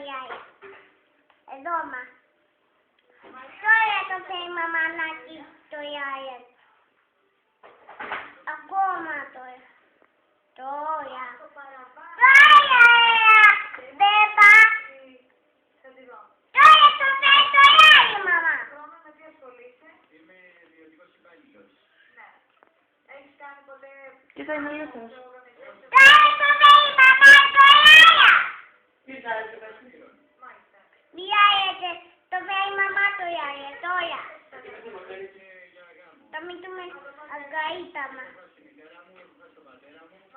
γιάγια. Εδώ μα. Τώρα το θέλει η μαμά να αγγίξει το γιάγια. Ακόμα τώρα. Τώρα. Τώρα, μπέμπα. Τώρα το θέλει το γιάγια, μαμά. Είμαι ιδιωτικός υπάλληλος. Ναι. Έχεις κάνει ποτέ... Τι θα είναι ο Ιωσός. Τώρα το θέλει η μαμά το γιάγια. Τι θα είναι. Γιάγια, το θέλει η μαμά το γιάγια. Τώρα. Θα μην δούμε αγκαΐτα μας.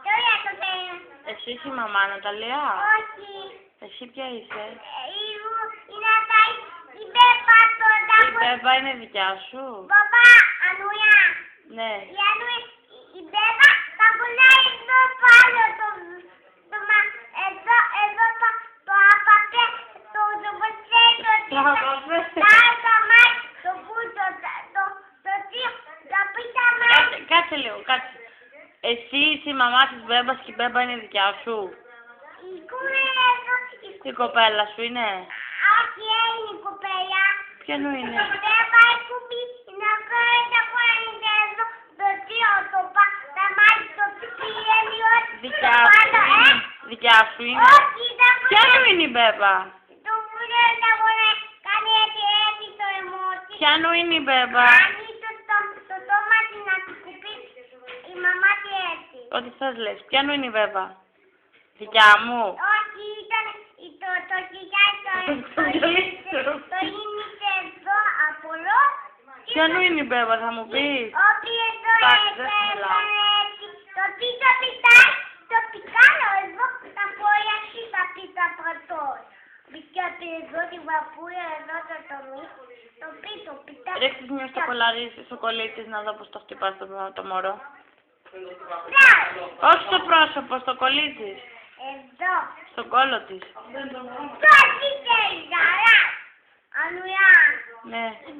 Τώρα το θέλει. Εσύ είσαι η μαμά, Ναταλία. Όχι. Εσύ ποια είσαι. Η μπέμπα το Η δάχο. Μπέμπα είναι δικιά σου. Μπαμπά, Ανούια. Ναι. Η μπέμπα θα πουλάει εδώ πάνω εδώ το απαπέ, το ποσέτο, Το απαπέ. τα μάτια, το πούτο, το τσίπ, τα πίτα μάτια. Κάτσε λίγο, κάτσε. Εσύ είσαι η μαμά της Μπέμπας και η Μπέμπα είναι δικιά σου. Η κούρα εδώ, Η κοπέλα σου είναι. όχι είναι η κοπέλα. Ποιανού είναι. Η μπέμπα η κουμπί, να κάνει τα κόρνητα εδώ, το τσίο, τα μάτια, το πιπιέλι, ό,τι Δικιά το σου πάνω, είναι. Δικιά σου είναι. όχι, τα Ποιανού είναι η Μπέμπα. το βουλίο τα μπορεί κάνει έτσι το εμότι. Ποιανού είναι η Μπέμπα. Κάνει το τόμα της να του κουπίσει η μαμά τη έτσι. Ό,τι θες λες. Ποιανού είναι η Μπέμπα. Δικιά μου. Όχι, ήταν το χιλιάρι το ήμισε εδώ από εδώ. Ποιανού είναι η Μπέμπα, θα μου πεις. Όχι, εδώ Εντάξει, δεν μιλάω. έτσι. Το πίσω πιτάει, το πιτάλο εδώ, τα πόδια σου τα πίτα πρωτό. Μπήκατε εδώ την παππούλα, εδώ το τομί, το πίσω πιτάει. Ρίξεις μια στο κολλή της να δω πως το χτυπάς το μωρό. Όχι στο πρόσωπο, στο κολλή της. Εδώ. Στον κόλο της. Τώρα τι θέλεις, καλά. Ανουλά. Ναι. Η